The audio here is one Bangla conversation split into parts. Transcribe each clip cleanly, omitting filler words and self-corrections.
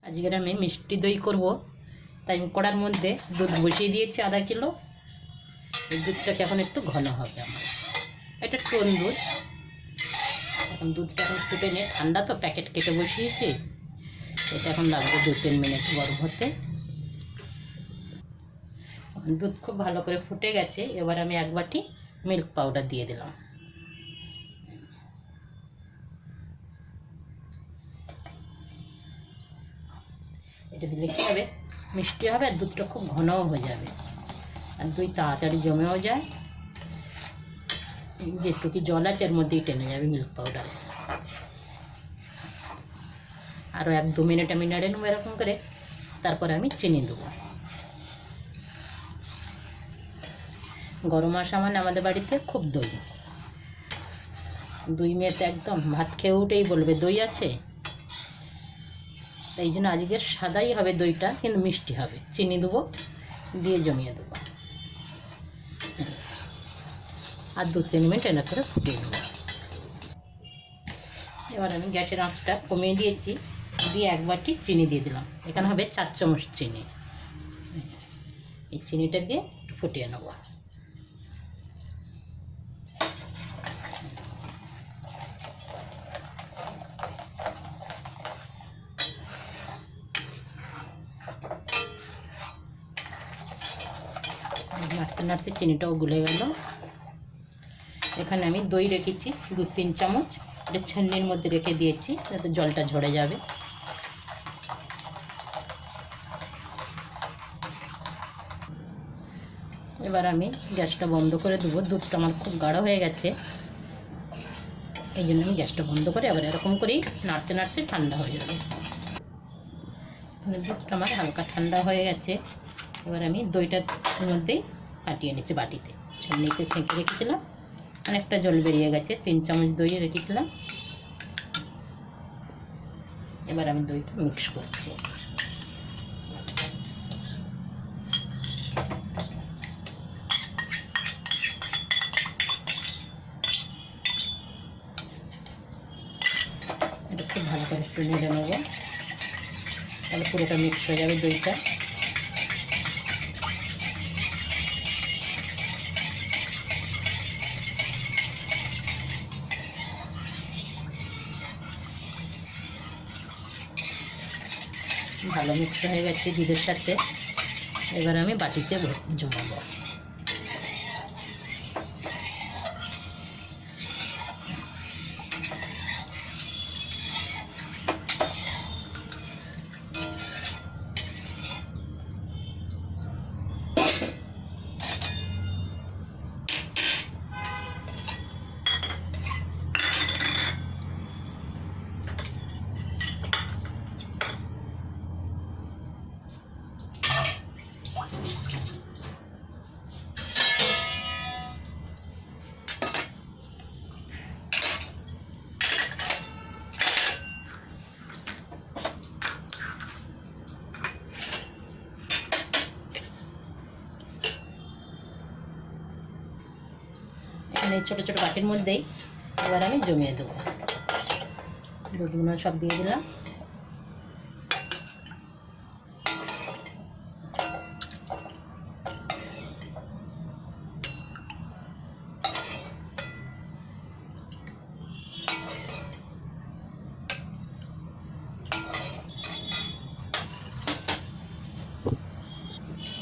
আজকের আমি মিষ্টি দই করব, তাই আমি কড়ার মধ্যে দুধ বসিয়ে দিয়েছি আধা কিলো। এই দুধটাকে এখন একটু ঘন হবে আমার, এটা টন দুধ। এখন দুধটা এখন ফুটে নিয়ে ঠান্ডা তো প্যাকেট কেটে বসিয়েছি, এটা এখন লাগবে 2-3 মিনিট গরম হতে। দুধ খুব ভালো করে ফুটে গেছে, এবার আমি 1 বাটি মিল্ক পাউডার দিয়ে দিলাম। এটা দিলে কী হবে, মিষ্টি হবে আর দুধটা খুব ঘনও হয়ে যাবে, আর দই তাড়াতাড়ি জমেও যায়। যেটুকু জল আছে এর মধ্যেই টেনে যাবে মিল্ক পাউডার। আরও 1-2 মিনিট আমি নেড়ে নেবো এরকম করে, তারপরে আমি চিনি দেবো। গরম আসা মানে আমাদের বাড়িতে খুব দই, 2 মেয়েতে একদম ভাত খেয়ে উঠেই বলবে দই আছে। তাই জন্য আজকের সাদাই হবে দইটা, কিন্তু মিষ্টি হবে। চিনি দেবো, দিয়ে জমিয়ে দেবো, আর 2-3 মিনিট এনে করে ফুটিয়ে দেবো। এবার আমি গ্যাসের আঁচটা কমিয়ে দিয়েছি, দিয়ে 1 বাটি চিনি দিয়ে দিলাম। এখানে হবে 4 চামচ চিনি। এই চিনিটা দিয়ে ফুটিয়ে নেবো। নাড়তে নাড়তে চিনিটাও গুলে গেল। এখানে আমি দই রেখেছি 2-3 চামচ, এটা ছান্নির মধ্যে রেখে দিয়েছি যাতে জলটা ঝরে যাবে। এবার আমি গ্যাসটা বন্ধ করে দেবো। দুধটা আমার খুব গাঢ় হয়ে গেছে, এই জন্য আমি গ্যাসটা বন্ধ করে আবার এরকম করেই নাড়তে নাড়তে ঠান্ডা হয়ে যাবে। দুধটা আমার হালকা ঠান্ডা হয়ে গেছে। এবার আমি দইটার মধ্যেই ফাটিয়ে নিচ্ছি বাটিতে। ছান্নিতে ছেঁকে রেখেছিলাম, অনেকটা জল বেরিয়ে গেছে। 3 চামচ দই রেখেছিলাম। এবার আমি দইটা মিক্স করছি। এটা খুব ভালো করে একটু নেড়ে নেবো, তাহলে পুরোটা মিক্স হয়ে যাবে দইটা। ভালো মিক্স হয়ে গেছে দুধের সাথে। এবার আমি বাটিতে জমাবো। এখানে ছোটো ছোটো বাটির মধ্যেই এবার আমি জমিয়ে দেবো। দুধগুলো সব দিয়ে দিলাম।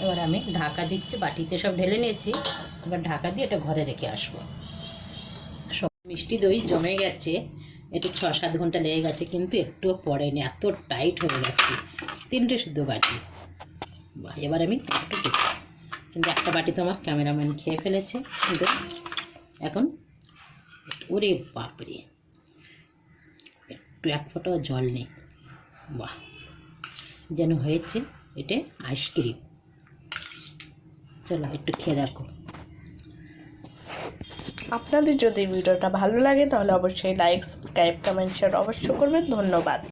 এবার আমি ঢাকা দিচ্ছি, বাটিতে সব ঢেলে নিয়েছি। এবার ঢাকা দিয়ে এটা ঘরে রেখে আসবো। সব মিষ্টি দই জমে গেছে, একটু 6-7 ঘন্টা লেগে গেছে, কিন্তু একটুও পড়েনি, এত টাইট হয়ে গেছে। 3টে শুদ্ধ বাটি। বাহ, এবার আমি একটু দেখি, কিন্তু একটা বাটি তো আমার ক্যামেরাম্যান খেয়ে ফেলেছে। কিন্তু এখন ওরে বাপরে, একটু 1 ফোঁটাও জল নেই। বাহ, যেন হয়েছে এটা আইসক্রিম। চলো একটু খেয়ে দেখো। আপনাদের যদি ভিডিওটা ভালো লাগে তাহলে অবশ্যই লাইক, সাবস্ক্রাইব, কমেন্ট, শেয়ার অবশ্যই করবেন। ধন্যবাদ।